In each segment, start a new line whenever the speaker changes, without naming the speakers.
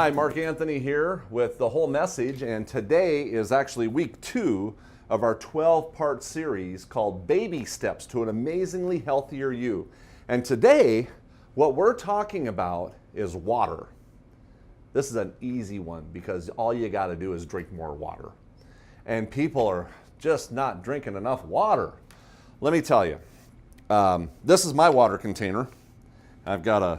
Hi, Mark Anthony here with the whole message, and today is actually week 2 of our 12-part series called Baby Steps to an Amazingly Healthier You. And today, what we're talking about is water. This is an easy one because all you got to do is drink more water. And people are just not drinking enough water. Let me tell you, this is my water container. I've got a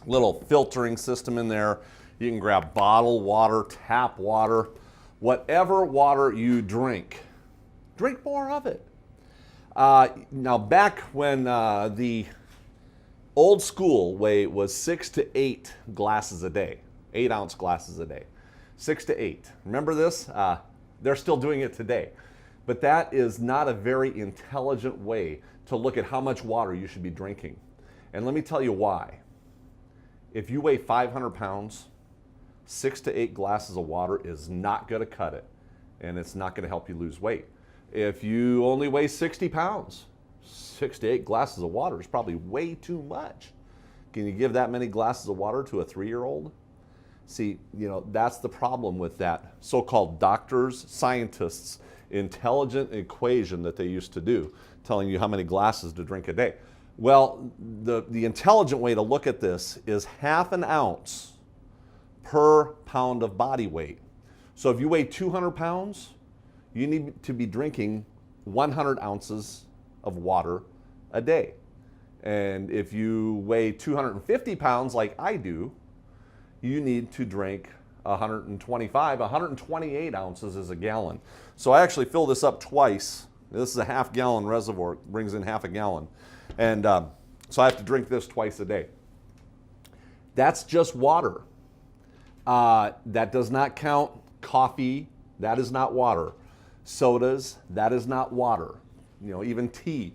little filtering system in there. You can grab bottled water, tap water, whatever water you drink more of it. Now back when the old school way was 6 to 8 glasses a day, 8-ounce glasses a day, 6 to 8. Remember this? They're still doing it today. But that is not a very intelligent way to look at how much water you should be drinking. And let me tell you why. If you weigh 500 pounds, 6 to 8 glasses of water is not going to cut it, and it's not going to help you lose weight. If you only weigh 60 pounds, 6 to 8 glasses of water is probably way too much. Can you give that many glasses of water to a 3-year-old? See, that's the problem with that so-called doctors, scientists, intelligent equation that they used to do, telling you how many glasses to drink a day. Well, the intelligent way to look at this is 1/2 ounce per pound of body weight. So if you weigh 200 pounds, you need to be drinking 100 ounces of water a day. And if you weigh 250 pounds like I do, you need to drink 128 ounces is a gallon. So I actually fill this up twice. This is a 1/2 gallon reservoir, it brings in 1/2 gallon. And so I have to drink this twice a day. That's just water. That does not count coffee. That is not water. Sodas, that is not water. Even tea,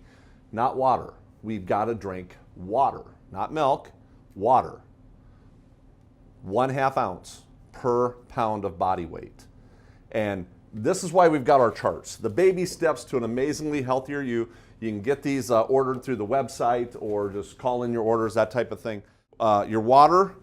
not water. We've got to drink water, not milk, water. 1/2 ounce per pound of body weight. And this is why we've got our charts. The baby steps to an amazingly healthier you. You can get these ordered through the website or just call in your orders, that type of thing. Your water,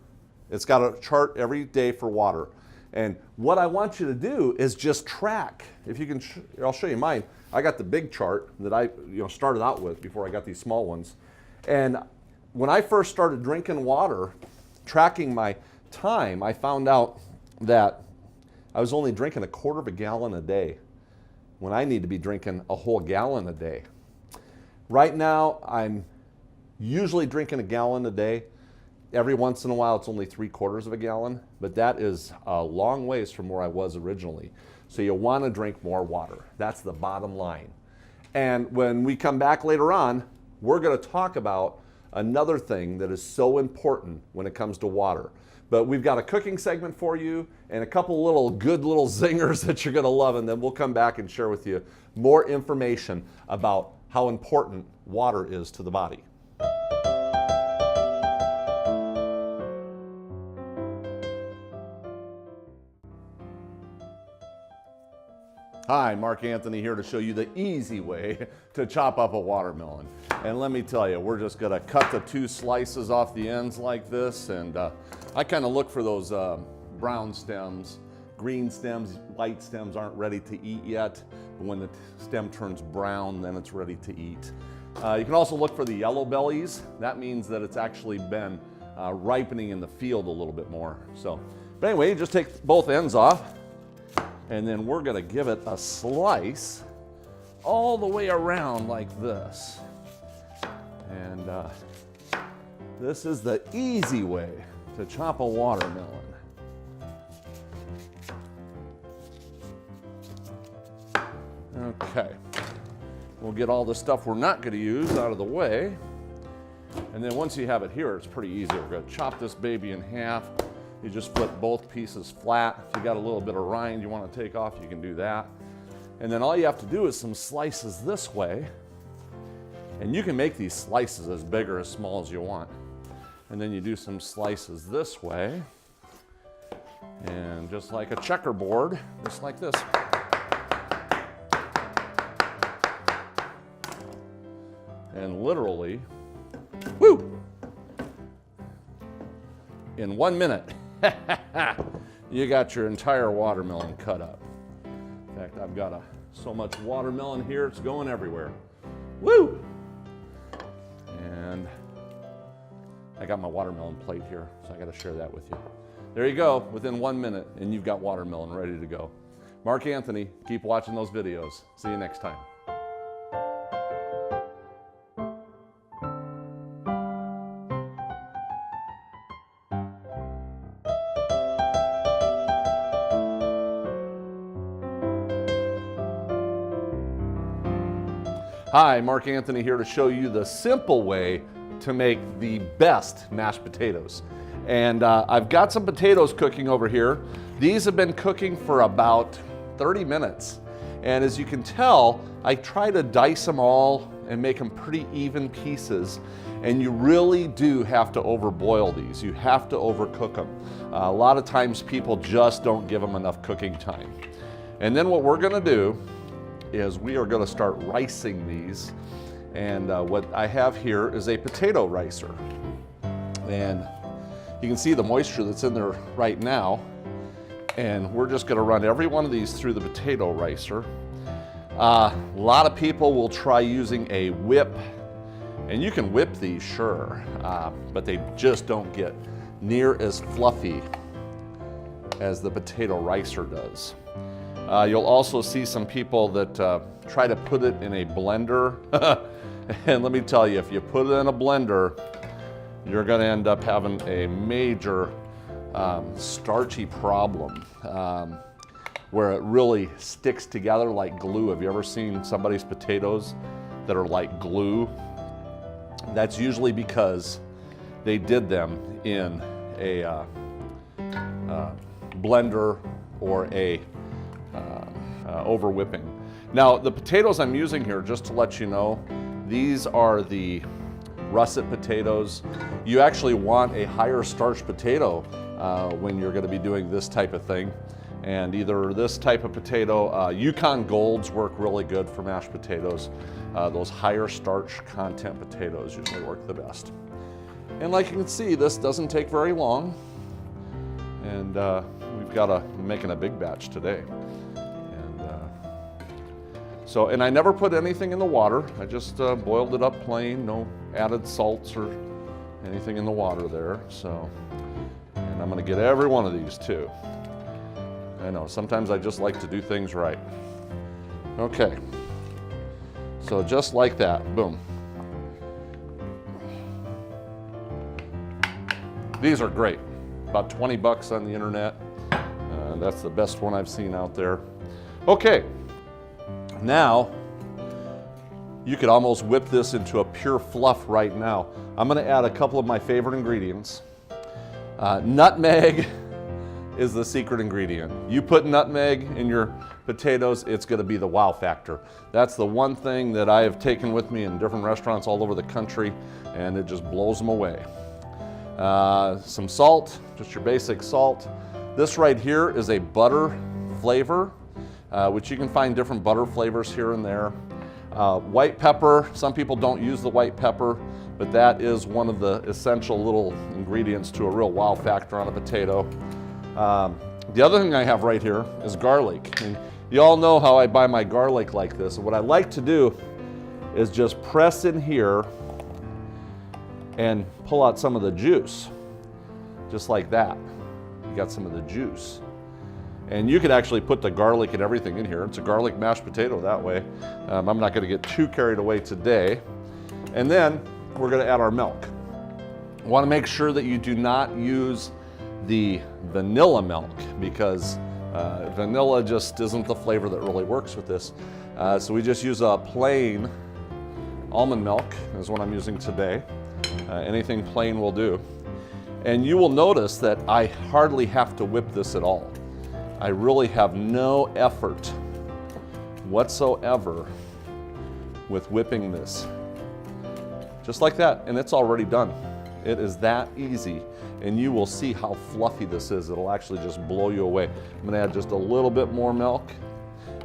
it's got a chart every day for water. And what I want you to do is just track. If you can, I'll show you mine. I got the big chart that I started out with before I got these small ones. And when I first started drinking water, tracking my time, I found out that I was only drinking 1/4 gallon a day when I need to be drinking a whole gallon a day. Right now, I'm usually drinking 1 gallon a day. Every once in a while, it's only 3/4 gallon, but that is a long ways from where I was originally. So you want to drink more water. That's the bottom line. And when we come back later on, we're going to talk about another thing that is so important when it comes to water. But we've got a cooking segment for you and a couple good little zingers that you're going to love, and then we'll come back and share with you more information about how important water is to the body. Hi, Mark Anthony here to show you the easy way to chop up a watermelon. And let me tell you, we're just gonna cut the 2 slices off the ends like this, and I kind of look for those brown stems. Green stems, white stems aren't ready to eat yet. But when the stem turns brown, then it's ready to eat. You can also look for the yellow bellies. That means that it's actually been ripening in the field a little bit more. But anyway, just take both ends off, and then we're gonna give it a slice all the way around like this. And this is the easy way to chop a watermelon. Okay, we'll get all the stuff we're not going to use out of the way. And then once you have it here, it's pretty easy. We're going to chop this baby in half. You just flip both pieces flat. If you got a little bit of rind you want to take off, you can do that. And then all you have to do is some slices this way. And you can make these slices as big or as small as you want. And then you do some slices this way. And just like a checkerboard, just like this. And literally, woo, in 1 minute, you got your entire watermelon cut up. In fact, I've got so much watermelon here, it's going everywhere. Woo! And I got my watermelon plate here, so I got to share that with you. There you go, within 1 minute, and you've got watermelon ready to go. Mark Anthony, keep watching those videos. See you next time. Hi, Mark Anthony here to show you the simple way to make the best mashed potatoes. And I've got some potatoes cooking over here. These have been cooking for about 30 minutes. And as you can tell, I try to dice them all and make them pretty even pieces. And you really do have to overboil these. You have to overcook them. A lot of times people just don't give them enough cooking time. And then what we're gonna do is we are going to start ricing these, and what I have here is a potato ricer, and you can see the moisture that's in there right now, and we're just going to run every one of these through the potato ricer. A lot of people will try using a whip, and you can whip these, sure, but they just don't get near as fluffy as the potato ricer does. You'll also see some people that try to put it in a blender. And let me tell you, if you put it in a blender, you're going to end up having a major starchy problem where it really sticks together like glue. Have you ever seen somebody's potatoes that are like glue? That's usually because they did them in a blender or a over whipping. Now the potatoes I'm using here, just to let you know, these are the russet potatoes. You actually want a higher starch potato when you're going to be doing this type of thing. And either this type of potato, Yukon Golds work really good for mashed potatoes. Those higher starch content potatoes usually work the best. And like you can see, this doesn't take very long. And we've got making a big batch today. And I never put anything in the water. I just boiled it up plain, no added salts or anything in the water there. So, and I'm gonna get every one of these too. I know, sometimes I just like to do things right. Okay, so just like that, boom. These are great, about 20 bucks on the internet. That's the best one I've seen out there. Okay. Now, you could almost whip this into a pure fluff right now. I'm going to add a couple of my favorite ingredients. Nutmeg is the secret ingredient. You put nutmeg in your potatoes, it's going to be the wow factor. That's the one thing that I have taken with me in different restaurants all over the country, and it just blows them away. Some salt, just your basic salt. This right here is a butter flavor. Which you can find different butter flavors here and there. White pepper, some people don't use the white pepper, but that is one of the essential little ingredients to a real wow factor on a potato. The other thing I have right here is garlic. And you all know how I buy my garlic like this. And what I like to do is just press in here and pull out some of the juice, just like that. You got some of the juice. And you could actually put the garlic and everything in here. It's a garlic mashed potato that way. I'm not going to get too carried away today. And then we're going to add our milk. You want to make sure that you do not use the vanilla milk because vanilla just isn't the flavor that really works with this. So we just use a plain almond milk is what I'm using today. Anything plain will do. And you will notice that I hardly have to whip this at all. I really have no effort whatsoever with whipping this. Just like that, and it's already done. It is that easy, and you will see how fluffy this is. It'll actually just blow you away. I'm gonna add just a little bit more milk,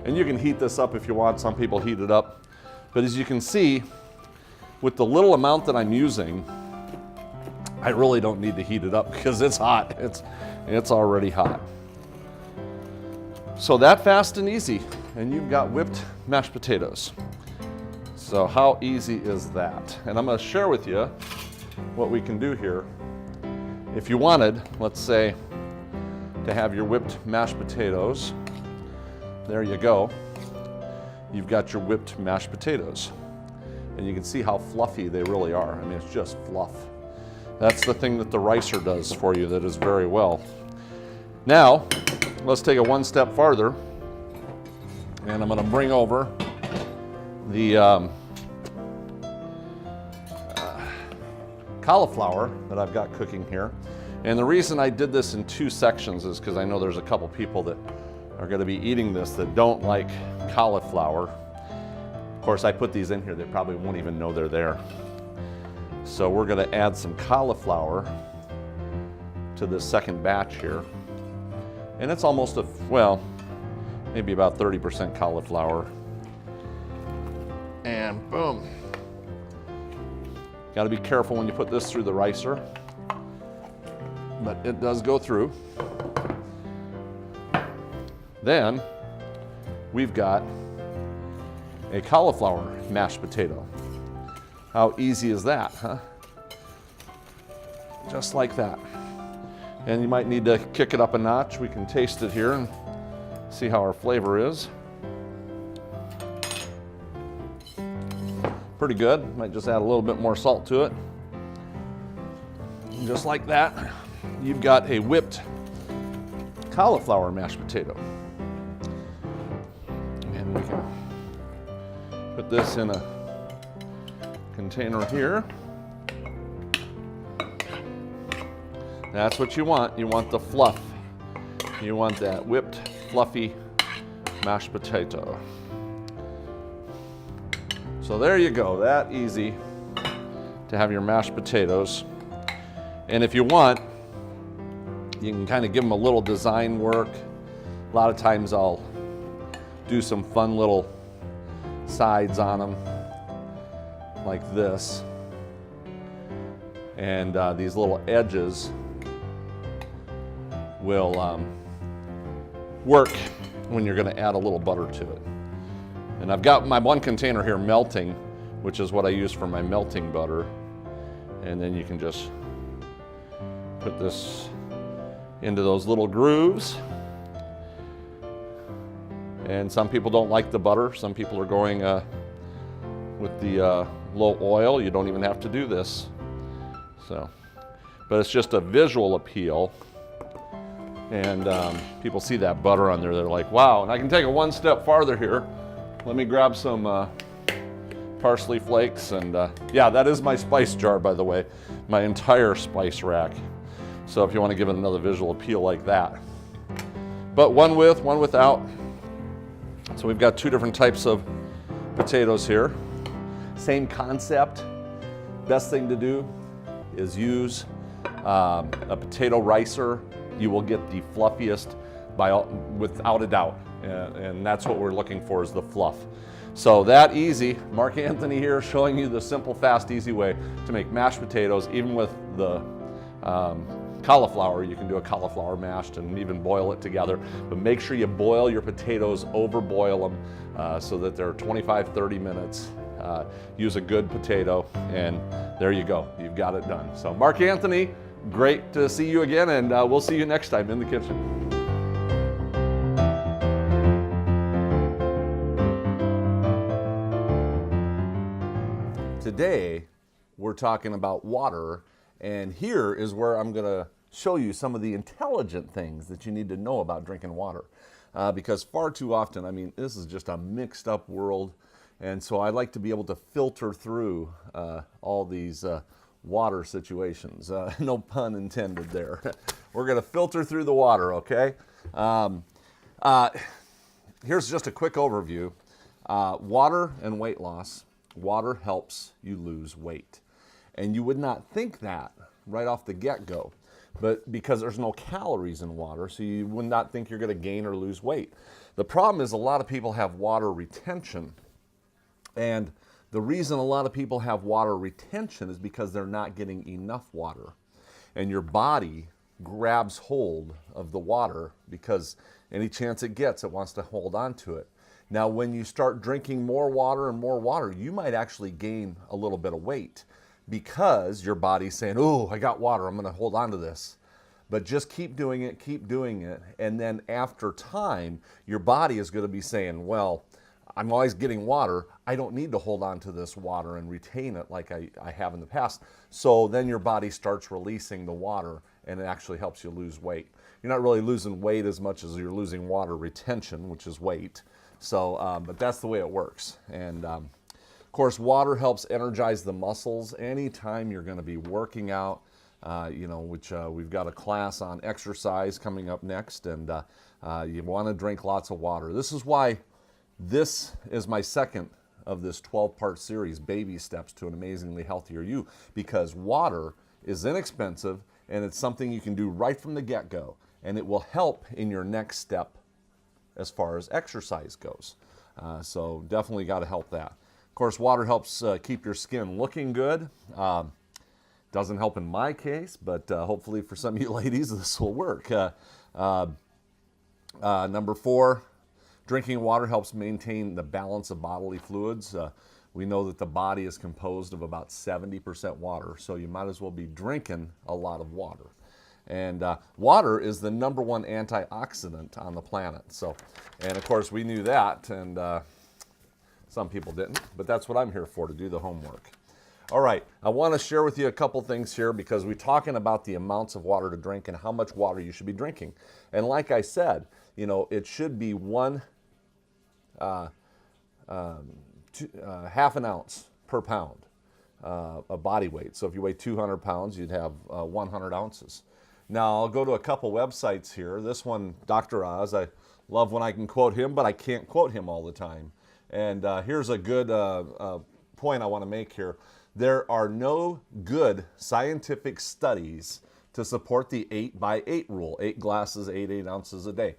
and you can heat this up if you want. Some people heat it up. But as you can see, with the little amount that I'm using, I really don't need to heat it up because it's hot. It's already hot. So that fast and easy, and you've got whipped mashed potatoes. So how easy is that? And I'm going to share with you what we can do here. If you wanted, let's say, to have your whipped mashed potatoes, there you go. You've got your whipped mashed potatoes. And you can see how fluffy they really are. I mean, it's just fluff. That's the thing that the ricer does for you that is very well. Now, let's take it one step farther. And I'm going to bring over the cauliflower that I've got cooking here. And the reason I did this in two sections is because I know there's a couple people that are going to be eating this that don't like cauliflower. Of course, I put these in here, they probably won't even know they're there. So we're going to add some cauliflower to this second batch here. And it's almost maybe about 30% cauliflower. And boom. Got to be careful when you put this through the ricer, but it does go through. Then we've got a cauliflower mashed potato. How easy is that, huh? Just like that. And you might need to kick it up a notch. We can taste it here and see how our flavor is. Pretty good. Might just add a little bit more salt to it. And just like that, you've got a whipped cauliflower mashed potato. And we can put this in a container here. That's what you want. You want the fluff. You want that whipped, fluffy mashed potato. So there you go, that easy to have your mashed potatoes. And if you want, you can kind of give them a little design work. A lot of times I'll do some fun little sides on them like this. And these little edges will work when you're going to add a little butter to it. And I've got my one container here melting, which is what I use for my melting butter. And then you can just put this into those little grooves. And some people don't like the butter. Some people are going with the low oil. You don't even have to do this. So, but it's just a visual appeal. And people see that butter on there, they're like, wow. And I can take it one step farther here. Let me grab some parsley flakes. And yeah, that is my spice jar, by the way, my entire spice rack. So if you want to give it another visual appeal like that. But one with, one without. So we've got two different types of potatoes here. Same concept. Best thing to do is use a potato ricer. You will get the fluffiest without a doubt. And that's what we're looking for, is the fluff. So that easy. Mark Anthony here showing you the simple, fast, easy way to make mashed potatoes. Even with the cauliflower, you can do a cauliflower mashed and even boil it together. But make sure you boil your potatoes, overboil them so that they're 25-30 minutes. Use a good potato, and there you go. You've got it done. So Mark Anthony, great to see you again, and we'll see you next time in the kitchen. Today, we're talking about water, and here is where I'm going to show you some of the intelligent things that you need to know about drinking water. Because far too often, I mean, this is just a mixed up world, and so I like to be able to filter through all these water situations. No pun intended there. We're going to filter through the water, okay? Here's just a quick overview. Water and weight loss. Water helps you lose weight. And you would not think that right off the get-go, but because there's no calories in water, so you would not think you're going to gain or lose weight. The problem is a lot of people have water retention. And the reason a lot of people have water retention is because they're not getting enough water. and your body grabs hold of the water because any chance it gets, it wants to hold on to it. Now, when you start drinking more water and more water, you might actually gain a little bit of weight because your body's saying, oh, I got water, I'm going to hold on to this. But just keep doing it, and then after time, your body is going to be saying, well, I'm always getting water, I don't need to hold on to this water and retain it like I have in the past. So then your body starts releasing the water, and it actually helps you lose weight. You're not really losing weight as much as you're losing water retention, which is weight. So, but that's the way it works. And of course, water helps energize the muscles. Anytime you're going to be working out, which we've got a class on exercise coming up next, and you want to drink lots of water. This is why this is my second of this 12-part series, Baby Steps to an Amazingly Healthier You, because water is inexpensive, and it's something you can do right from the get-go, and it will help in your next step as far as exercise goes. So definitely got to help that. Of course, water helps keep your skin looking good. Doesn't help in my case, but hopefully for some of you ladies, this will work. Number 4, drinking water helps maintain the balance of bodily fluids. We know that the body is composed of about 70% water, so you might as well be drinking a lot of water. And water is the #1 antioxidant on the planet. So, and of course we knew that, and some people didn't, but that's what I'm here for, to do the homework. All right, I want to share with you a couple things here because we're talking about the amounts of water to drink and how much water you should be drinking. And like I said, it should be half an ounce per pound of body weight. So if you weigh 200 pounds, you'd have 100 ounces. Now, I'll go to a couple websites here. This one, Dr. Oz, I love when I can quote him, but I can't quote him all the time. And here's a good point I want to make here. There are no good scientific studies to support the 8x8 rule, 8 glasses, 8 ounces a day.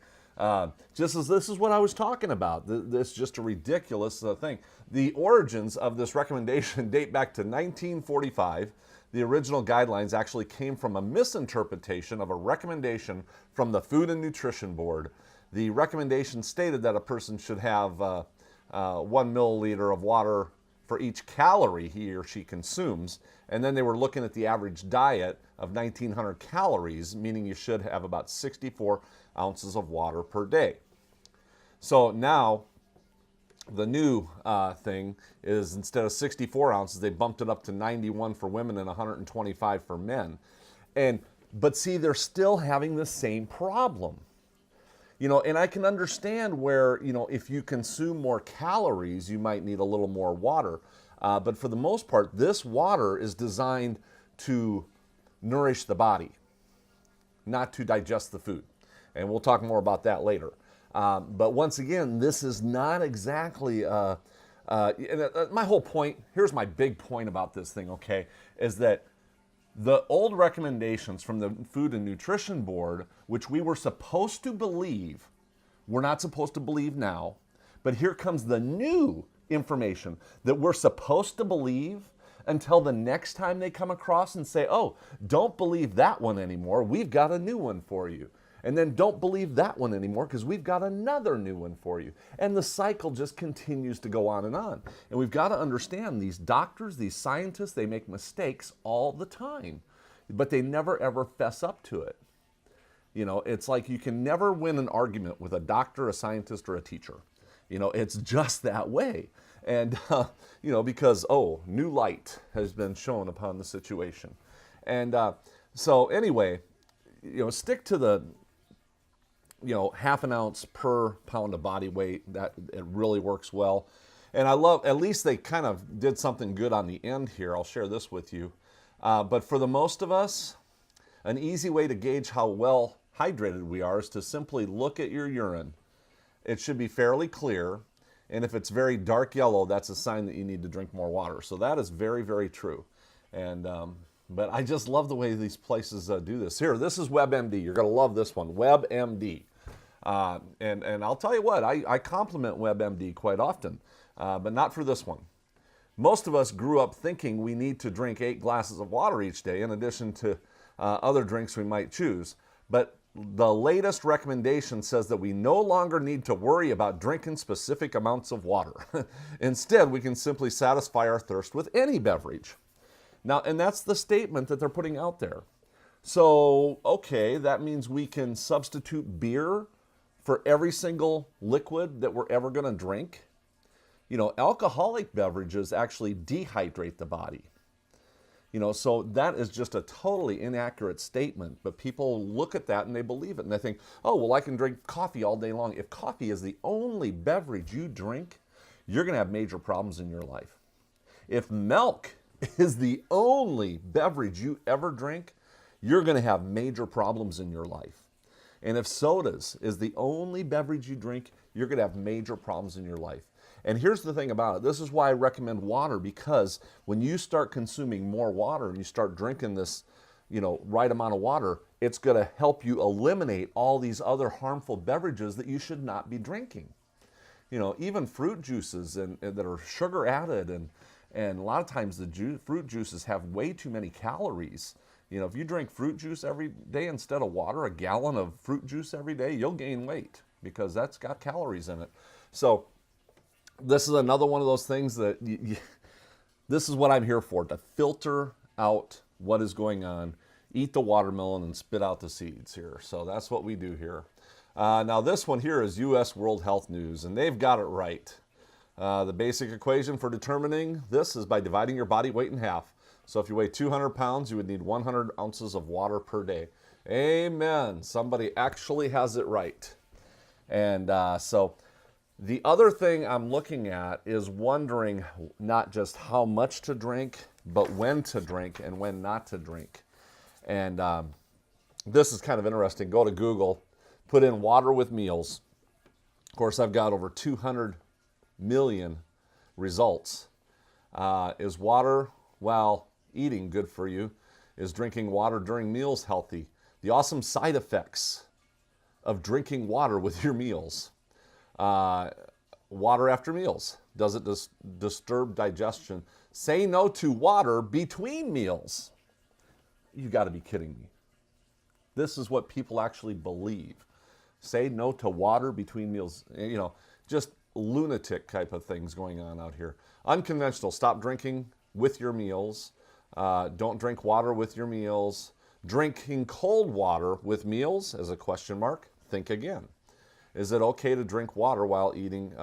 Just as this is what I was talking about. This is just a ridiculous thing. The origins of this recommendation date back to 1945. The original guidelines actually came from a misinterpretation of a recommendation from the Food and Nutrition Board. The recommendation stated that a person should have 1 milliliter of water for each calorie he or she consumes, and then they were looking at the average diet of 1,900 calories, meaning you should have about 64 ounces of water per day. So now the new thing is, instead of 64 ounces, they bumped it up to 91 for women and 125 for men. But see, they're still having the same problem. And I can understand where, if you consume more calories, you might need a little more water. But for the most part, this water is designed to nourish the body, not to digest the food. And we'll talk more about that later. But once again, this is not exactly, my whole point, here's my big point about this thing, okay, is that the old recommendations from the Food and Nutrition Board, which we were supposed to believe, we're not supposed to believe now, but here comes the new information that we're supposed to believe until the next time they come across and say, oh, don't believe that one anymore, we've got a new one for you. And then don't believe that one anymore because we've got another new one for you. And the cycle just continues to go on. And we've got to understand, these doctors, these scientists, they make mistakes all the time, but they never ever fess up to it. It's like you can never win an argument with a doctor, a scientist, or a teacher. It's just that way. And, because, new light has been shown upon the situation. And so anyway, stick to the half an ounce per pound of body weight. That it really works well. And I love, at least they kind of did something good on the end here. I'll share this with you. But for the most of us, an easy way to gauge how well hydrated we are is to simply look at your urine. It should be fairly clear. And if it's very dark yellow, that's a sign that you need to drink more water. So that is very, very true. And but I just love the way these places do this. Here, this is WebMD. You're going to love this one, WebMD. And I'll tell you what, I compliment WebMD quite often, but not for this one. Most of us grew up thinking we need to drink 8 glasses of water each day in addition to other drinks we might choose. But the latest recommendation says that we no longer need to worry about drinking specific amounts of water. Instead, we can simply satisfy our thirst with any beverage. Now, and that's the statement that they're putting out there. So, okay, that means we can substitute beer for every single liquid that we're ever going to drink. You know, alcoholic beverages actually dehydrate the body. You know, so that is just a totally inaccurate statement, but people look at that and they believe it and they think, oh, well, I can drink coffee all day long. If coffee is the only beverage you drink, you're going to have major problems in your life. If milk is the only beverage you ever drink, you're going to have major problems in your life. And if sodas is the only beverage you drink, you're going to have major problems in your life. And here's the thing about it. This is why I recommend water, because when you start consuming more water and you start drinking this, you know, right amount of water, it's going to help you eliminate all these other harmful beverages that you should not be drinking. You know, even fruit juices and that are sugar added, and a lot of times the fruit juices have way too many calories. You know, if you drink fruit juice every day instead of water, a gallon of fruit juice every day, you'll gain weight because that's got calories in it. So this is another one of those things that this is what I'm here for, to filter out what is going on, eat the watermelon and spit out the seeds here. So that's what we do here. Now this one here is U.S. World Health News, and they've got it right. The basic equation for determining this is by dividing your body weight in half. So if you weigh 200 pounds, you would need 100 ounces of water per day. Amen. Somebody actually has it right. And so the other thing I'm looking at is wondering not just how much to drink, but when to drink and when not to drink. And this is kind of interesting. Go to Google, put in water with meals. Of course, I've got over 200 million results. Is water while eating good for you? Is drinking water during meals healthy? The awesome side effects of drinking water with your meals. Water after meals. Does it disturb digestion? Say no to water between meals. You got to be kidding me. This is what people actually believe. Say no to water between meals. You know, just lunatic type of things going on out here. Unconventional. Stop drinking with your meals. Don't drink water with your meals. Drinking cold water with meals is a question mark. Think again. Is it okay to drink water while eating?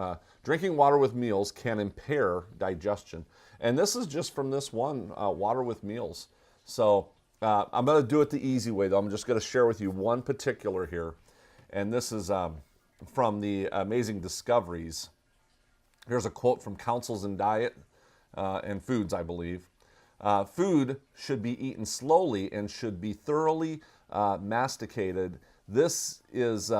Drinking water with meals can impair digestion. And this is just from this one, water with meals. So I'm going to do it the easy way, though. I'm just going to share with you one particular here. And this is from the Amazing Discoveries. Here's a quote from Counsels in Diet and Foods, I believe. Food should be eaten slowly and should be thoroughly masticated. This is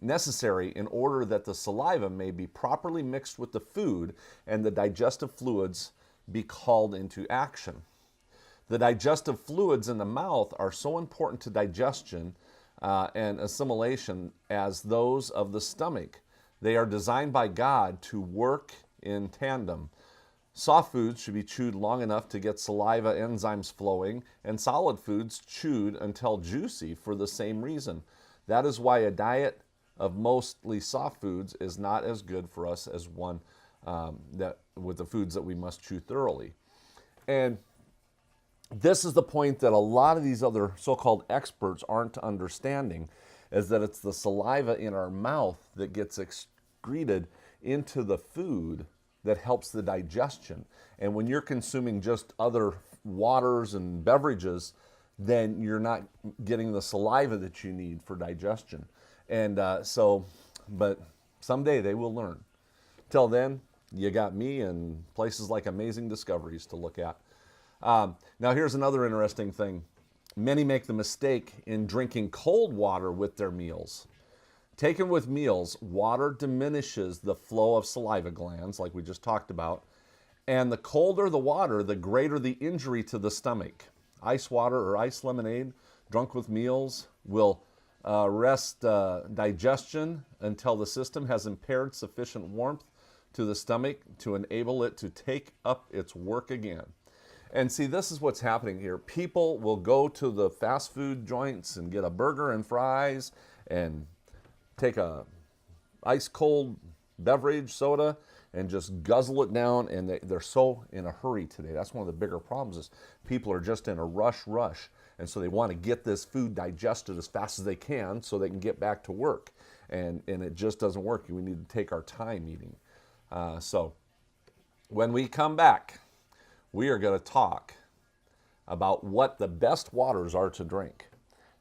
necessary in order that the saliva may be properly mixed with the food and the digestive fluids be called into action. The digestive fluids in the mouth are so important to digestion and assimilation as those of the stomach. They are designed by God to work in tandem. Soft foods should be chewed long enough to get saliva enzymes flowing, and solid foods chewed until juicy for the same reason. That is why a diet of mostly soft foods is not as good for us as one that with the foods that we must chew thoroughly. And this is the point that a lot of these other so-called experts aren't understanding, is that it's the saliva in our mouth that gets excreted into the food that helps the digestion. And when you're consuming just other waters and beverages, then you're not getting the saliva that you need for digestion. And but someday they will learn. Till then, you got me and places like Amazing Discoveries to look at. Now here's another interesting thing. Many make the mistake in drinking cold water with their meals. Taken with meals, water diminishes the flow of saliva glands, like we just talked about, and the colder the water, the greater the injury to the stomach. Ice water or ice lemonade drunk with meals will arrest digestion until the system has impaired sufficient warmth to the stomach to enable it to take up its work again. And see, this is what's happening here. People will go to the fast food joints and get a burger and fries and take a ice cold beverage, soda, and just guzzle it down, and they're so in a hurry today. That's one of the bigger problems is people are just in a rush, and so they want to get this food digested as fast as they can so they can get back to work, and it just doesn't work. We need to take our time eating. So when we come back, we are going to talk about what the best waters are to drink.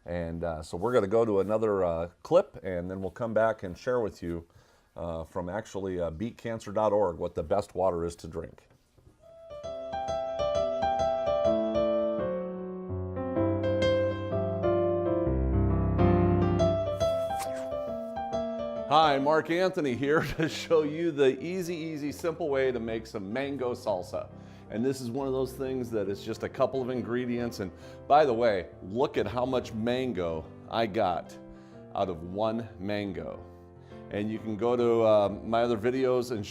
And so we're going to go to another clip, and then we'll come back and share with you from actually beatcancer.org what the best water is to drink. Hi, Mark Anthony here to show you the easy, simple way to make some mango salsa. And this is one of those things that is just a couple of ingredients. And by the way, look at how much mango I got out of one mango. And you can go to my other videos and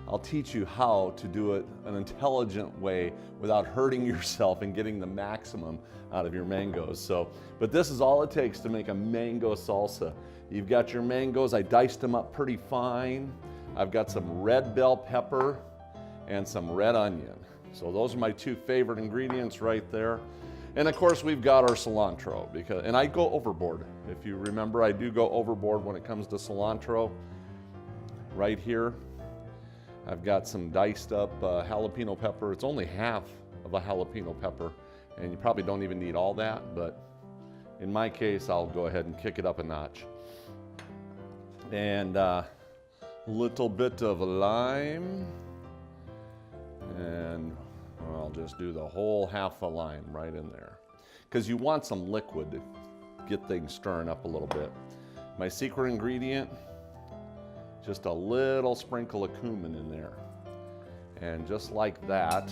I'll teach you how to do it an intelligent way without hurting yourself and getting the maximum out of your mangoes. But this is all it takes to make a mango salsa. You've got your mangoes, I diced them up pretty fine. I've got some red bell pepper and some red onion. So those are my two favorite ingredients right there. And of course we've got our cilantro, and I go overboard. If you remember, I do go overboard when it comes to cilantro. Right here, I've got some diced up jalapeno pepper. It's only half of a jalapeno pepper, and you probably don't even need all that, but in my case, I'll go ahead and kick it up a notch. And a little bit of lime, and I'll just do the whole half a lime right in there, because you want some liquid to get things stirring up a little bit. My secret ingredient, just a little sprinkle of cumin in there. And just like that.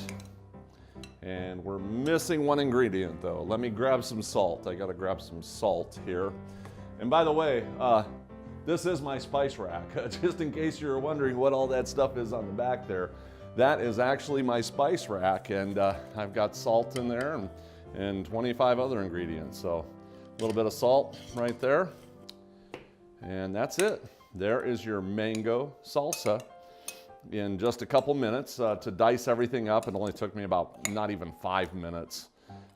And we're missing one ingredient though. Let me grab some salt. I gotta grab some salt here. And by the way, this is my spice rack. Just in case you're wondering what all that stuff is on the back there. That is actually my spice rack, and I've got salt in there and 25 other ingredients. So a little bit of salt right there, and that's it. There is your mango salsa in just a couple minutes. To dice everything up, it only took me about not even 5 minutes.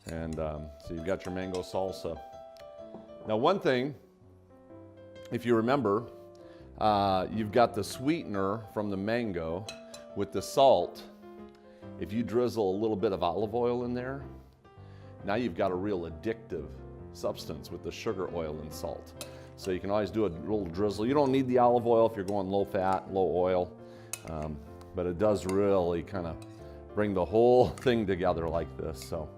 And so you've got your mango salsa. Now one thing, if you remember, you've got the sweetener from the mango with the salt. If you drizzle a little bit of olive oil in there, now you've got a real addictive substance with the sugar, oil, and salt. So you can always do a little drizzle. You don't need the olive oil if you're going low fat, low oil, but it does really kind of bring the whole thing together like this. So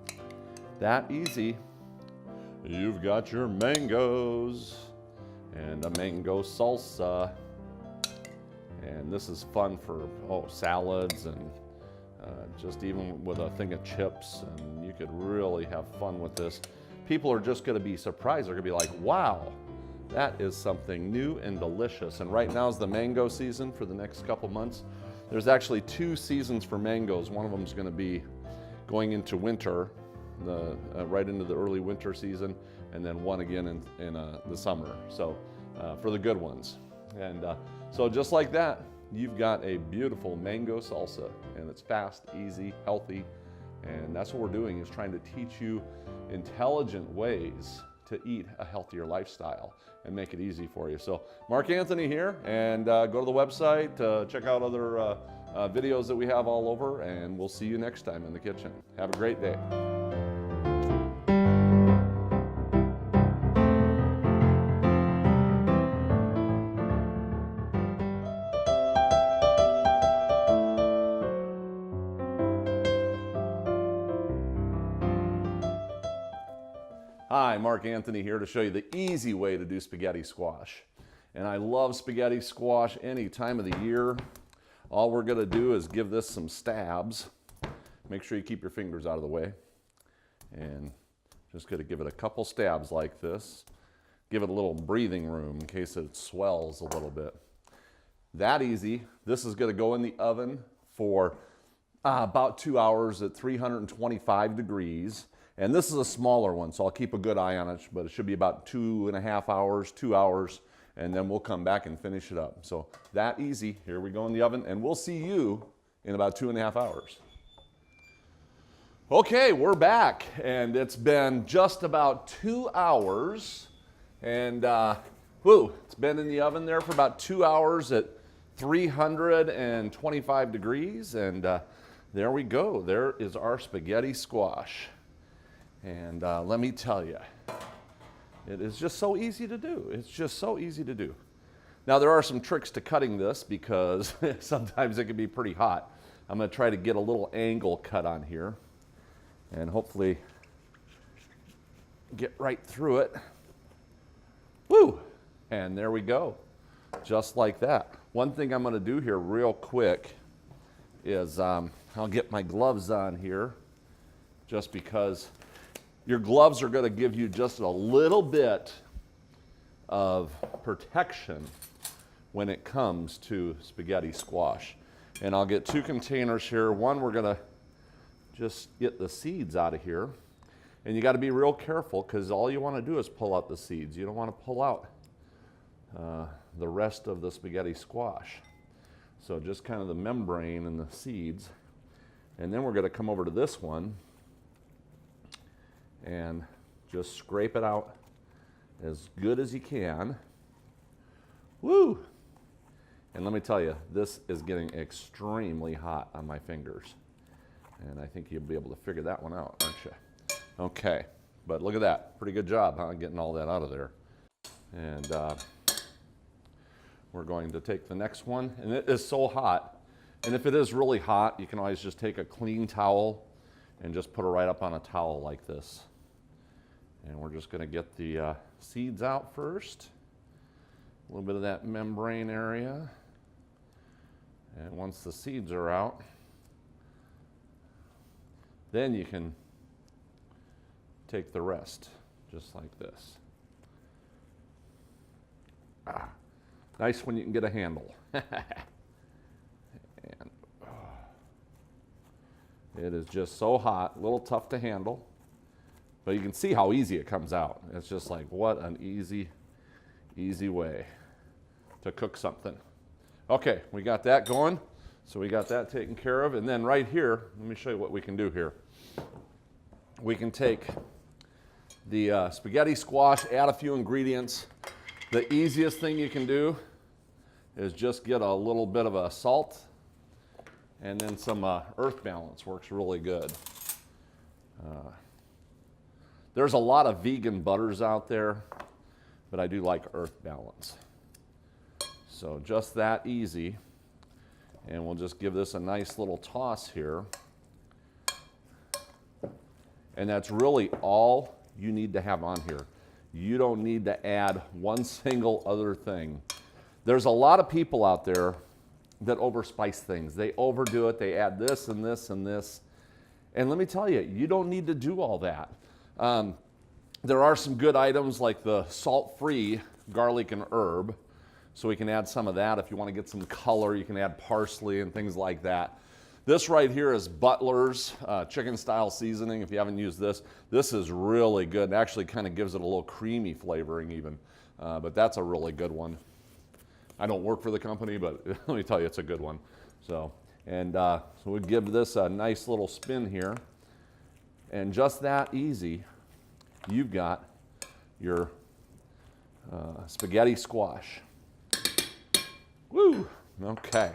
that easy. You've got your mangoes and a mango salsa. And this is fun for salads and just even with a thing of chips, and you could really have fun with this. People are just going to be surprised. They're going to be like, wow, that is something new and delicious. And right now is the mango season for the next couple months. There's actually 2 seasons for mangoes. One of them is going to be going into winter, right into the early winter season, and then one again in the summer. So for the good ones. And so just like that, you've got a beautiful mango salsa, and it's fast, easy, healthy, and that's what we're doing, is trying to teach you intelligent ways to eat a healthier lifestyle and make it easy for you. So Mark Anthony here, and go to the website, check out other videos that we have all over, and we'll see you next time in the kitchen. Have a great day. Hi, Mark Anthony here to show you the easy way to do spaghetti squash. And I love spaghetti squash any time of the year. All we're gonna do is give this some stabs. Make sure you keep your fingers out of the way. And just gonna give it a couple stabs like this. Give it a little breathing room in case it swells a little bit. That easy. This is gonna go in the oven for About 2 hours at 325 degrees. And this is a smaller one, so I'll keep a good eye on it, but it should be about 2.5 hours, 2 hours, and then we'll come back and finish it up. So that easy. Here we go in the oven, and we'll see you in about 2.5 hours. Okay, we're back, and it's been just about 2 hours, and it's been in the oven there for about 2 hours at 325 degrees, and there we go. There is our spaghetti squash. And let me tell you, it is just so easy to do. It's just so easy to do. Now, there are some tricks to cutting this because sometimes it can be pretty hot. I'm going to try to get a little angle cut on here and hopefully get right through it. Woo! And there we go, just like that. One thing I'm going to do here real quick is I'll get my gloves on here just because your gloves are going to give you just a little bit of protection when it comes to spaghetti squash. And I'll get 2 containers here. One, we're going to just get the seeds out of here. And you got to be real careful because all you want to do is pull out the seeds. You don't want to pull out the rest of the spaghetti squash. So just kind of the membrane and the seeds. And then we're going to come over to this one and just scrape it out as good as you can. Woo! And let me tell you, this is getting extremely hot on my fingers. And I think you'll be able to figure that one out, aren't you? Okay, but look at that. Pretty good job, huh, getting all that out of there. And we're going to take the next one. And it is so hot. And if it is really hot, you can always just take a clean towel and just put it right up on a towel like this. And we're just going to get the seeds out first. A little bit of that membrane area. And once the seeds are out, then you can take the rest, just like this. Nice when you can get a handle. And it is just so hot, a little tough to handle. But you can see how easy it comes out. It's just like, what an easy way to cook something. Okay, we got that going. So we got that taken care of. And then right here, let me show you what we can do here. We can take the spaghetti squash, add a few ingredients. The easiest thing you can do is just get a little bit of a salt and then some earth balance works really good. There's a lot of vegan butters out there, but I do like earth balance. So just that easy. And we'll just give this a nice little toss here. And that's really all you need to have on here. You don't need to add one single other thing. There's a lot of people out there that overspice things. They overdo it. They add this and this and this. And let me tell you, you don't need to do all that. There are some good items like the salt-free garlic and herb. So we can add some of that. If you want to get some color, you can add parsley and things like that. This right here is Butler's chicken style seasoning. If you haven't used this, this is really good. It actually kind of gives it a little creamy flavoring even. But that's a really good one. I don't work for the company, but let me tell you, it's a good one. So we'll give this a nice little spin here. And just that easy, you've got your spaghetti squash. Woo! Okay.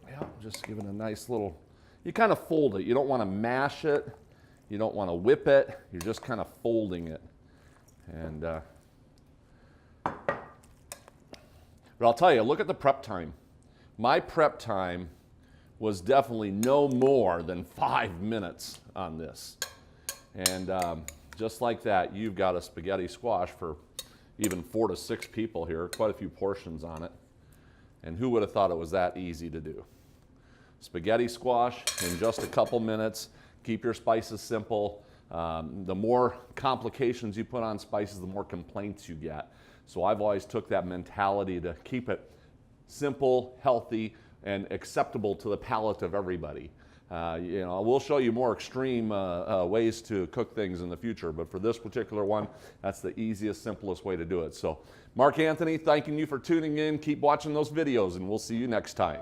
Yeah, just give it a nice little, you kind of fold it. You don't want to mash it. You don't want to whip it. You're just kind of folding it. And, but I'll tell you, look at the prep time. My prep time was definitely no more than 5 minutes on this. And just like that, you've got a spaghetti squash for even 4 to 6 people here, quite a few portions on it. And who would have thought it was that easy to do? Spaghetti squash in just a couple minutes. Keep your spices simple. The more complications you put on spices, the more complaints you get. So I've always took that mentality to keep it simple, healthy, and acceptable to the palate of everybody. We'll show you more extreme ways to cook things in the future, but for this particular one, that's the easiest, simplest way to do it. So, Mark Anthony, thanking you for tuning in. Keep watching those videos, and we'll see you next time.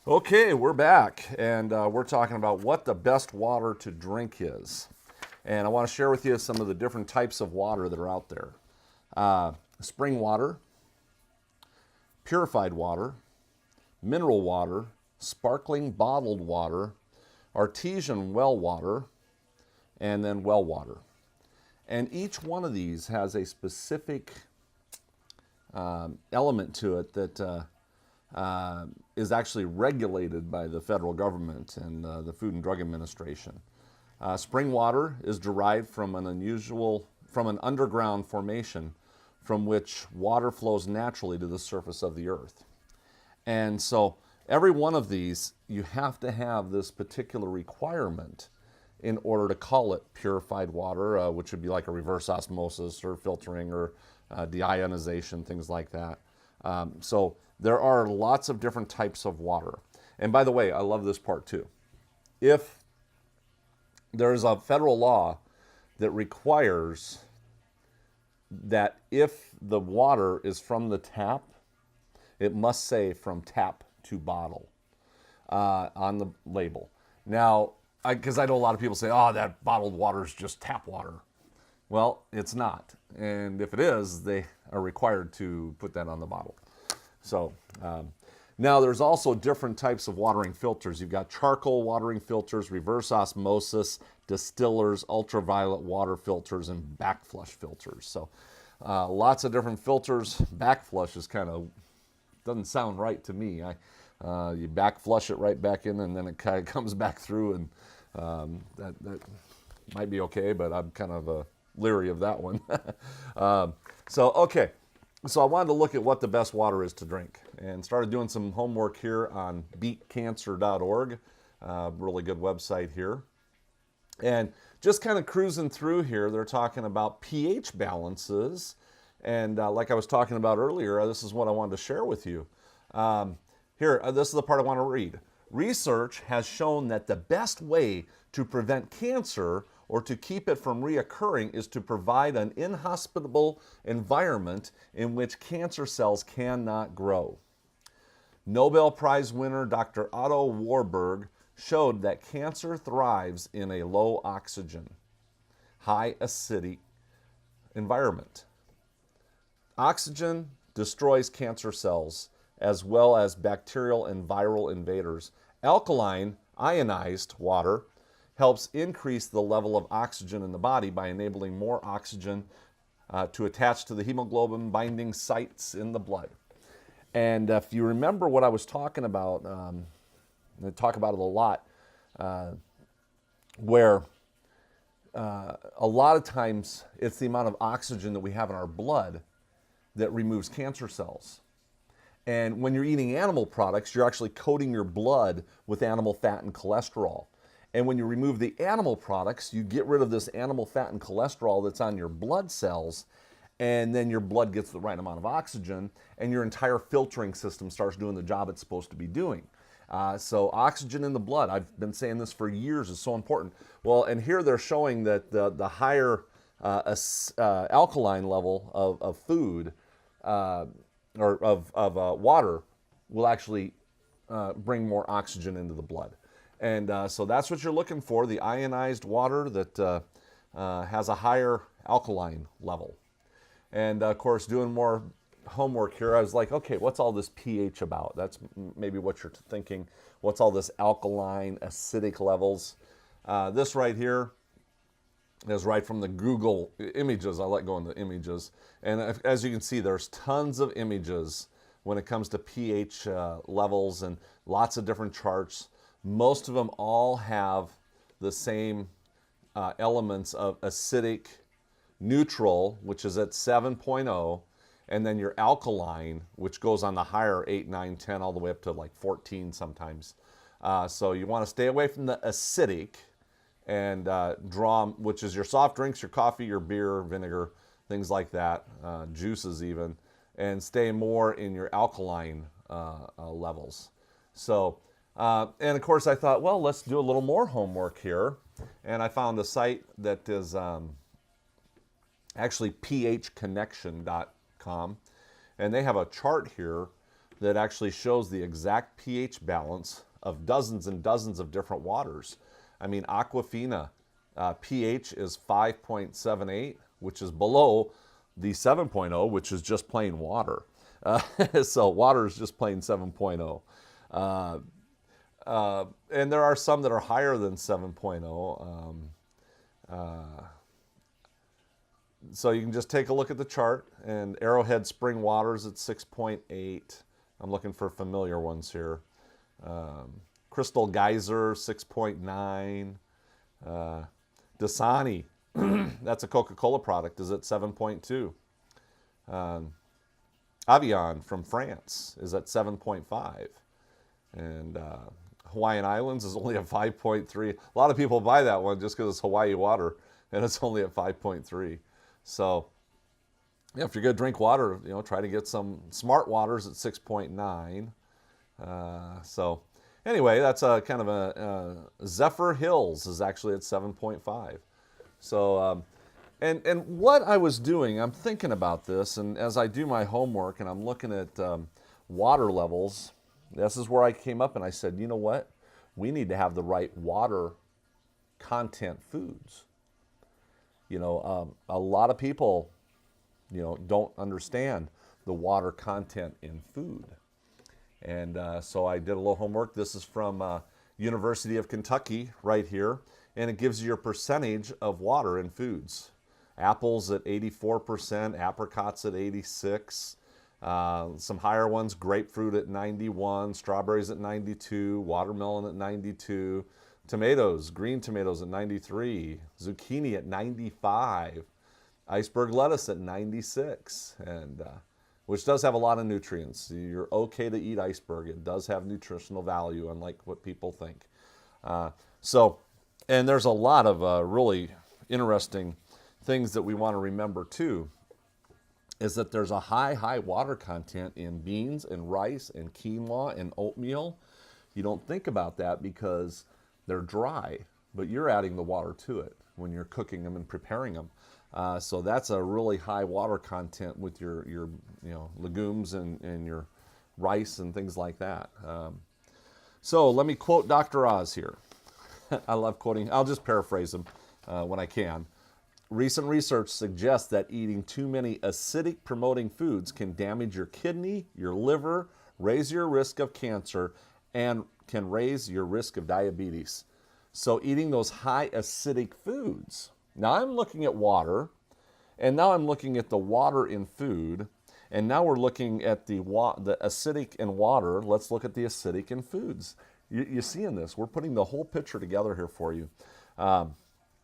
Okay, we're back, and we're talking about what the best water to drink is. And I want to share with you some of the different types of water that are out there. Spring water, purified water, mineral water, sparkling bottled water, artesian well water, and then well water. And each one of these has a specific element to it that is actually regulated by the federal government and the Food and Drug Administration. Spring water is derived from an underground formation from which water flows naturally to the surface of the earth. And so every one of these, you have to have this particular requirement in order to call it purified water, which would be like a reverse osmosis or filtering or deionization, things like that. So there are lots of different types of water. And by the way, I love this part too. If there's a federal law that requires that if the water is from the tap, it must say from tap to bottle on the label. Now, because I know a lot of people say, oh, that bottled water is just tap water. Well, it's not. And if it is, they are required to put that on the bottle. So now there's also different types of watering filters. You've got charcoal watering filters, reverse osmosis, distillers, ultraviolet water filters, and backflush filters. So lots of different filters. Backflush is kind of, doesn't sound right to me. You backflush it right back in and then it kind of comes back through, and that might be okay, but I'm kind of leery of that one. So I wanted to look at what the best water is to drink and started doing some homework here on beatcancer.org, really good website here. And just kind of cruising through here, they're talking about pH balances. And like I was talking about earlier, this is what I wanted to share with you. This is the part I want to read. Research has shown that the best way to prevent cancer or to keep it from reoccurring is to provide an inhospitable environment in which cancer cells cannot grow. Nobel Prize winner Dr. Otto Warburg showed that cancer thrives in a low oxygen, high acidic environment. Oxygen destroys cancer cells as well as bacterial and viral invaders. Alkaline, ionized water helps increase the level of oxygen in the body by enabling more oxygen to attach to the hemoglobin binding sites in the blood. And if you remember what I was talking about, I talk about it a lot, where a lot of times it's the amount of oxygen that we have in our blood that removes cancer cells. And when you're eating animal products, you're actually coating your blood with animal fat and cholesterol. And when you remove the animal products, you get rid of this animal fat and cholesterol that's on your blood cells, and then your blood gets the right amount of oxygen, and your entire filtering system starts doing the job it's supposed to be doing. So oxygen in the blood, I've been saying this for years, is so important. Well, and here they're showing that the higher alkaline level of food or of water will actually bring more oxygen into the blood. And so that's what you're looking for, the ionized water that has a higher alkaline level. And of course, doing more homework here, I was like, okay, what's all this pH about? That's maybe what you're thinking. What's all this alkaline, acidic levels? This right here is right from the Google images. I like going to images. And as you can see, there's tons of images when it comes to pH levels and lots of different charts. Most of them all have the same elements of acidic, neutral, which is at 7.0, and then your alkaline, which goes on the higher 8, 9, 10, all the way up to like 14 sometimes. So you want to stay away from the acidic, and draw, which is your soft drinks, your coffee, your beer, vinegar, things like that, juices even, and stay more in your alkaline levels. So, and of course I thought, well, let's do a little more homework here. And I found a site that is actually phconnection.com. And they have a chart here that actually shows the exact pH balance of dozens and dozens of different waters. I mean, Aquafina pH is 5.78, which is below the 7.0, which is just plain water. So water is just plain 7.0. And there are some that are higher than 7.0. So you can just take a look at the chart, and Arrowhead Spring Waters at 6.8. I'm looking for familiar ones here. Crystal Geyser, 6.9. Dasani, that's a Coca-Cola product, is at 7.2. Avion from France is at 7.5. And Hawaiian Islands is only at 5.3. A lot of people buy that one just because it's Hawaii water, and it's only at 5.3. So, yeah, if you're going to drink water, try to get some smart waters at 6.9. So, anyway, that's a kind of a Zephyr Hills is actually at 7.5. So, and what I was doing, I'm thinking about this, and as I do my homework and I'm looking at water levels, this is where I came up and I said, you know what? We need to have the right water content foods. A lot of people, don't understand the water content in food. And so I did a little homework. This is from University of Kentucky right here. And it gives you your percentage of water in foods. Apples at 84%, apricots at 86%. Some higher ones, grapefruit at 91, strawberries at 92, watermelon at 92, tomatoes, green tomatoes at 93, zucchini at 95, iceberg lettuce at 96, and which does have a lot of nutrients. You're okay to eat iceberg. It does have nutritional value, unlike what people think. And there's a lot of really interesting things that we want to remember too, is that there's a high water content in beans and rice and quinoa and oatmeal. You don't think about that because they're dry, but you're adding the water to it when you're cooking them and preparing them. So that's a really high water content with your legumes and your rice and things like that. So let me quote Dr. Oz here. I love quoting. I'll just paraphrase him when I can. Recent research suggests that eating too many acidic promoting foods can damage your kidney, your liver, raise your risk of cancer, and can raise your risk of diabetes. So eating those high acidic foods. Now I'm looking at water, and now I'm looking at the water in food, and now we're looking at the acidic in water. Let's look at the acidic in foods. You see in this, we're putting the whole picture together here for you.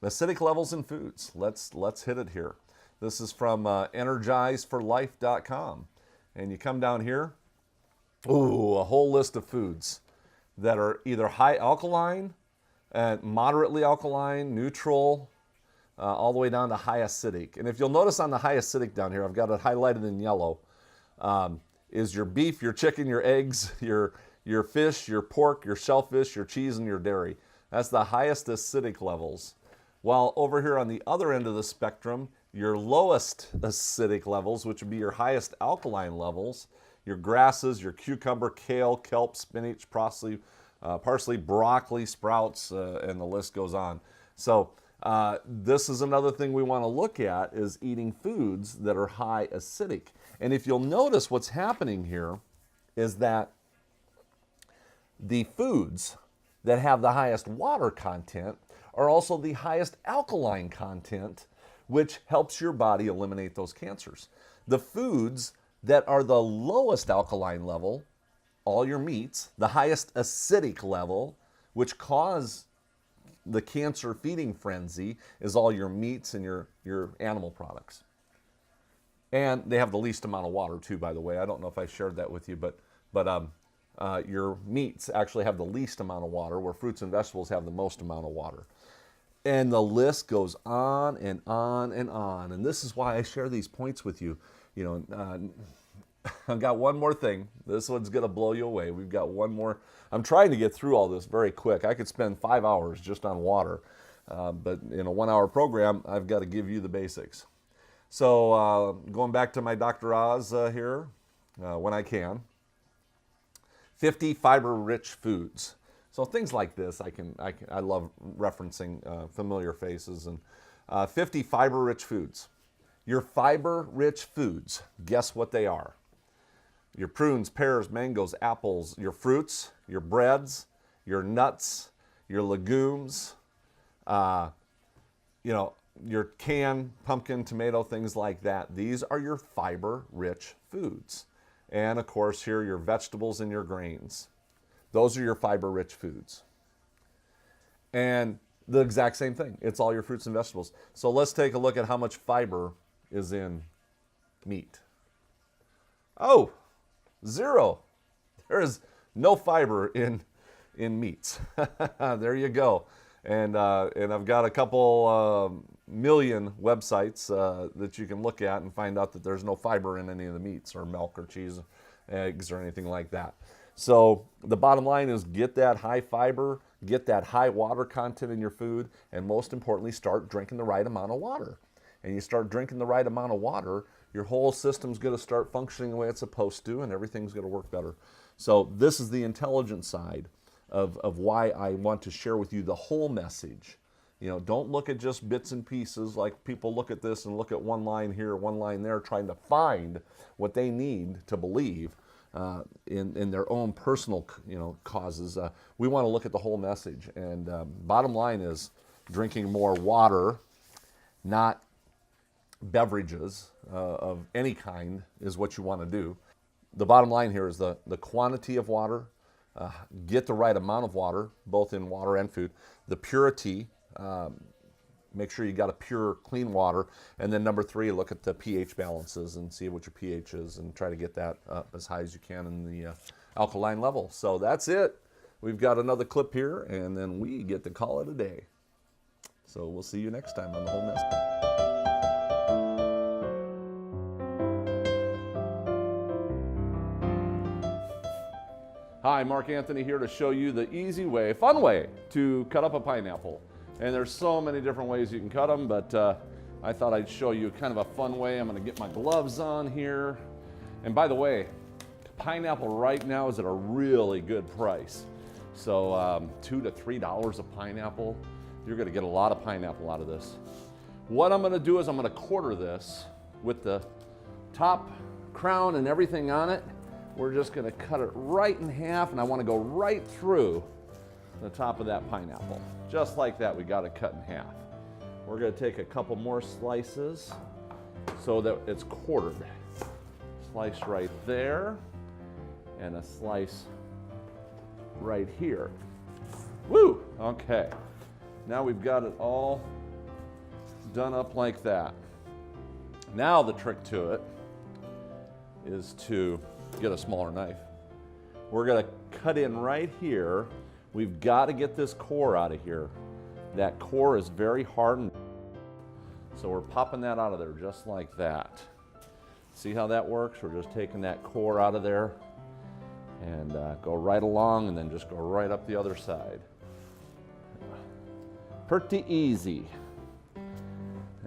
Acidic levels in foods. Let's hit it here. This is from energizeforlife.com. And you come down here, a whole list of foods that are either high alkaline, moderately alkaline, neutral, all the way down to high acidic. And if you'll notice on the high acidic down here, I've got it highlighted in yellow, is your beef, your chicken, your eggs, your fish, your pork, your shellfish, your cheese, and your dairy. That's the highest acidic levels. While over here on the other end of the spectrum, your lowest acidic levels, which would be your highest alkaline levels, your grasses, your cucumber, kale, kelp, spinach, parsley, broccoli, sprouts, and the list goes on. So this is another thing we want to look at, is eating foods that are high acidic. And if you'll notice, what's happening here is that the foods that have the highest water content are also the highest alkaline content, which helps your body eliminate those cancers. The foods that are the lowest alkaline level, all your meats, the highest acidic level, which cause the cancer feeding frenzy, is all your meats and your animal products. And they have the least amount of water too, by the way. I don't know if I shared that with you, but your meats actually have the least amount of water, where fruits and vegetables have the most amount of water. And the list goes on and on and on. And this is why I share these points with you. I've got one more thing. This one's going to blow you away. We've got one more. I'm trying to get through all this very quick. I could spend 5 hours just on water. But in a 1 hour program, I've got to give you the basics. So going back to my Dr. Oz here, when I can, 50 fiber-rich foods. So things like this, I love referencing familiar faces. And 50 fiber-rich foods. Your fiber-rich foods, guess what they are? Your prunes, pears, mangoes, apples, your fruits, your breads, your nuts, your legumes, your canned pumpkin, tomato, things like that. These are your fiber-rich foods. And of course, here are your vegetables and your grains. Those are your fiber-rich foods. And the exact same thing. It's all your fruits and vegetables. So let's take a look at how much fiber is in meat. Oh, 0. There is no fiber in meats. There you go. And I've got a couple million websites that you can look at and find out that there's no fiber in any of the meats or milk or cheese, eggs or anything like that. So the bottom line is get that high fiber, get that high water content in your food, and most importantly, start drinking the right amount of water. And you start drinking the right amount of water, your whole system's going to start functioning the way it's supposed to, and everything's going to work better. So this is the intelligent side of why I want to share with you the whole message. Don't look at just bits and pieces like people look at this and look at one line here, one line there, trying to find what they need to believe in their own personal causes. We want to look at the whole message. And bottom line is drinking more water, not beverages of any kind, is what you want to do. The bottom line here is the quantity of water, get the right amount of water, both in water and food, the purity, make sure you got a pure, clean water, and then number 3, look at the pH balances and see what your pH is and try to get that up as high as you can in the alkaline level. So that's it. We've got another clip here, and then we get to call it a day. So we'll see you next time on The Whole Mess. Hi, Mark Anthony here to show you the easy way, fun way to cut up a pineapple. And there's so many different ways you can cut them, but I thought I'd show you kind of a fun way. I'm gonna get my gloves on here. And by the way, pineapple right now is at a really good price. So $2 to $3 a pineapple. You're gonna get a lot of pineapple out of this. What I'm gonna do is I'm gonna quarter this with the top crown and everything on it. We're just gonna cut it right in half, and I wanna go right through the top of that pineapple. Just like that, we got it cut in half. We're gonna take a couple more slices so that it's quartered. Slice right there, and a slice right here. Woo, okay. Now we've got it all done up like that. Now the trick to it is to get a smaller knife. We're gonna cut in right here. We've got to get this core out of here. That core is very hardened. So we're popping that out of there just like that. See how that works? We're just taking that core out of there and go right along, and then just go right up the other side. Pretty easy.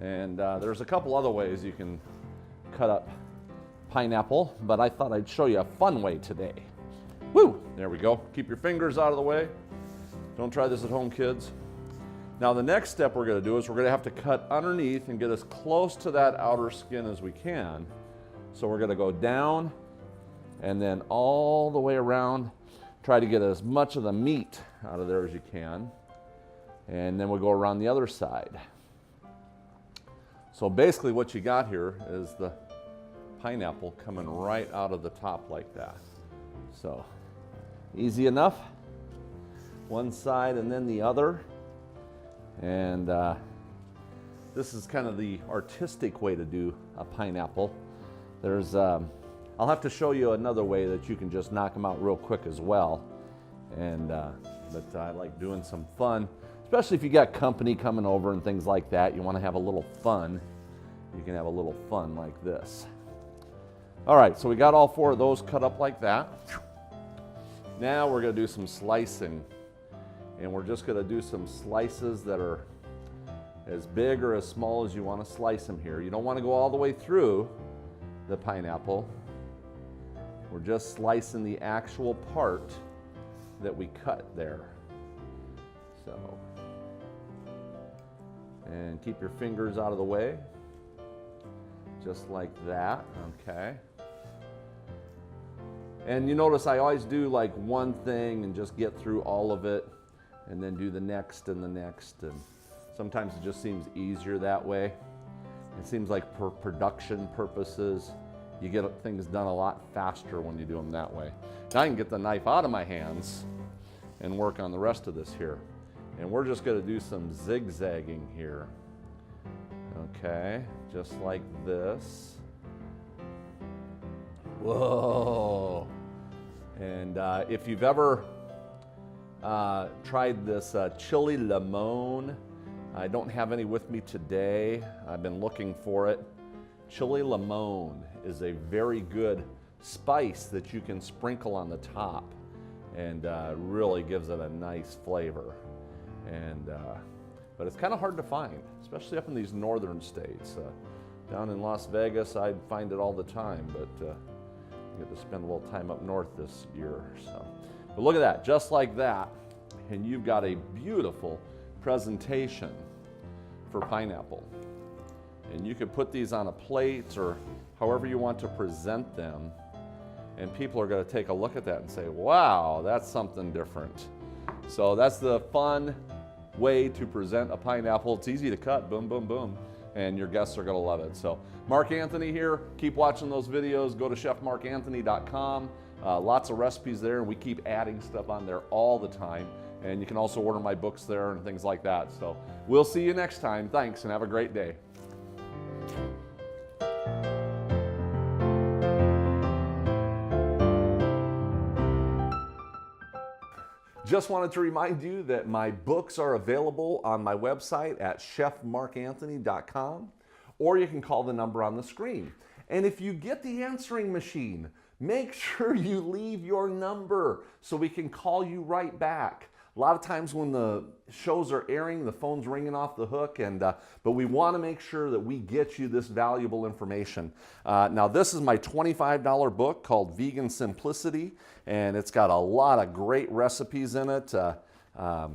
And there's a couple other ways you can cut up pineapple, but I thought I'd show you a fun way today. Woo! There we go. Keep your fingers out of the way. Don't try this at home, kids. Now the next step we're going to do is we're going to have to cut underneath and get as close to that outer skin as we can. So we're going to go down and then all the way around. Try to get as much of the meat out of there as you can. And then we'll go around the other side. So basically what you got here is the pineapple coming right out of the top like that. So easy enough. One side and then the other. And this is kind of the artistic way to do a pineapple. There's, I'll have to show you another way that you can just knock them out real quick as well. And but I like doing some fun, especially if you got company coming over and things like that. You want to have a little fun. You can have a little fun like this. All right, so we got all 4 of those cut up like that. Now we're going to do some slicing. And we're just going to do some slices that are as big or as small as you want to slice them here. You don't want to go all the way through the pineapple. We're just slicing the actual part that we cut there. So, and keep your fingers out of the way, just like that, okay. And you notice I always do like one thing and just get through all of it, and then do the next and the next, and sometimes it just seems easier that way. It seems like for production purposes, you get things done a lot faster when you do them that way. Now I can get the knife out of my hands and work on the rest of this here. And we're just going to do some zigzagging here. Okay, just like this. Whoa. And if you've ever tried this chili limon, I don't have any with me today. I've been looking for it. Chili limon is a very good spice that you can sprinkle on the top, and really gives it a nice flavor. And but it's kind of hard to find, especially up in these northern states. Down in Las Vegas, I'd find it all the time, but I get to spend a little time up north this year. So, but look at that, just like that, and you've got a beautiful presentation for pineapple. And you could put these on a plate or however you want to present them, and people are going to take a look at that and say, wow, that's something different. So that's the fun way to present a pineapple. It's easy to cut, boom, boom, boom, and your guests are going to love it. So Mark Anthony here. Keep watching those videos. Go to chefmarkanthony.com. Lots of recipes there, and we keep adding stuff on there all the time. And you can also order my books there and things like that. So we'll see you next time. Thanks, and have a great day. Just wanted to remind you that my books are available on my website at chefmarkanthony.com, or you can call the number on the screen. And if you get the answering machine, make sure you leave your number so we can call you right back. A lot of times when the shows are airing, the phone's ringing off the hook, and but we want to make sure that we get you this valuable information. Now this is my $25 book called Vegan Simplicity, and it's got a lot of great recipes in it. You're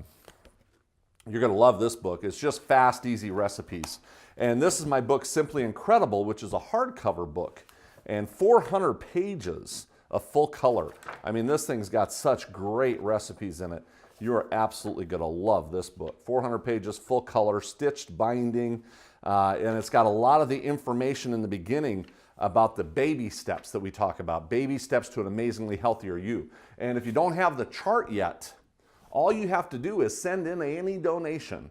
going to love this book. It's just fast, easy recipes. And this is my book, Simply Incredible, which is a hardcover book, and 400 pages of full color. I mean, this thing's got such great recipes in it. You are absolutely going to love this book. 400 pages, full color, stitched binding, and it's got a lot of the information in the beginning about the baby steps that we talk about, baby steps to an amazingly healthier you. And if you don't have the chart yet, all you have to do is send in any donation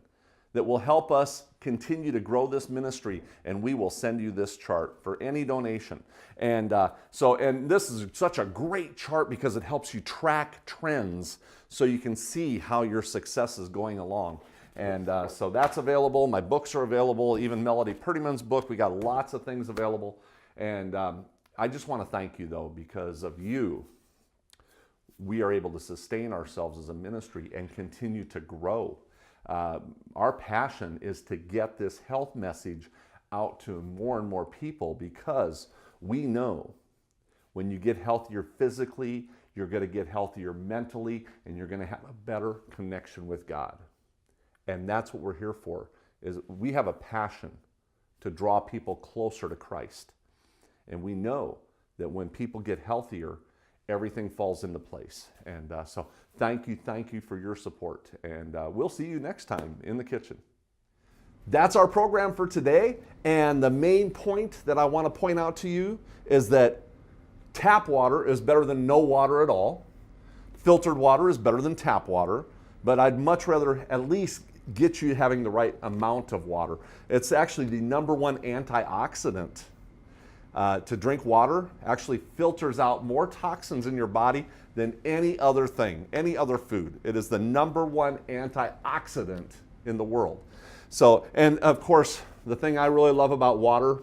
that will help us continue to grow this ministry, and we will send you this chart for any donation. And and this is such a great chart because it helps you track trends so you can see how your success is going along. And so that's available. My books are available, even Melody Purdyman's book. We got lots of things available. And I just want to thank you, though, because of you, we are able to sustain ourselves as a ministry and continue to grow. Our passion is to get this health message out to more and more people, because we know when you get healthier physically, you're going to get healthier mentally, and you're going to have a better connection with God. And that's what we're here for, is we have a passion to draw people closer to Christ. And we know that when people get healthier, everything falls into place. And so thank you for your support. And we'll see you next time in the kitchen. That's our program for today. And the main point that I want to point out to you is that tap water is better than no water at all. Filtered water is better than tap water. But I'd much rather at least get you having the right amount of water. It's actually the #1 antioxidant To drink water actually filters out more toxins in your body than any other thing, any other food. It is the #1 antioxidant in the world. So, and of course, the thing I really love about water,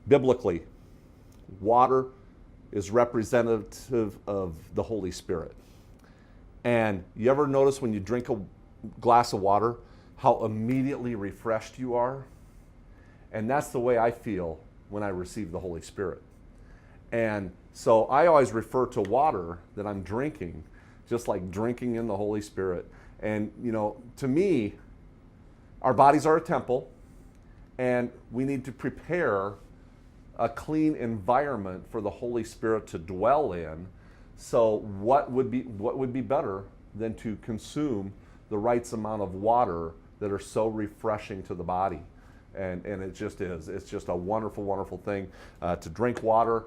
biblically, water is representative of the Holy Spirit. And you ever notice when you drink a glass of water, how immediately refreshed you are? And that's the way I feel when I receive the Holy Spirit. And so I always refer to water that I'm drinking, just like drinking in the Holy Spirit. And, you know, to me, our bodies are a temple, and we need to prepare a clean environment for the Holy Spirit to dwell in. So what would be better than to consume the right amount of water that are so refreshing to the body? And it just is. It's just a wonderful, wonderful thing to drink water,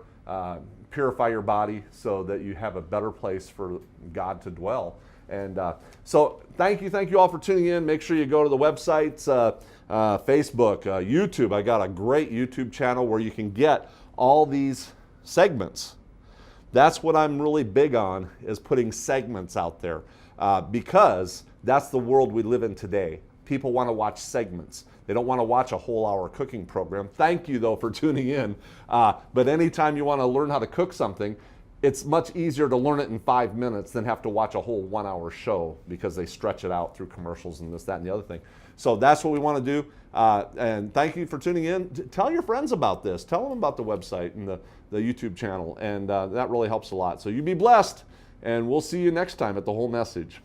purify your body so that you have a better place for God to dwell. And so thank you all for tuning in. Make sure you go to the websites, Facebook, YouTube. I got a great YouTube channel where you can get all these segments. That's what I'm really big on, is putting segments out there, because that's the world we live in today. People want to watch segments. They don't want to watch a whole hour cooking program. Thank you, though, for tuning in. But anytime you want to learn how to cook something, it's much easier to learn it in 5 minutes than have to watch a whole 1 hour show, because they stretch it out through commercials and this, that, and the other thing. So that's what we want to do. And thank you for tuning in. Tell your friends about this. Tell them about the website and the YouTube channel. And that really helps a lot. So you be blessed, and we'll see you next time at The Whole Message.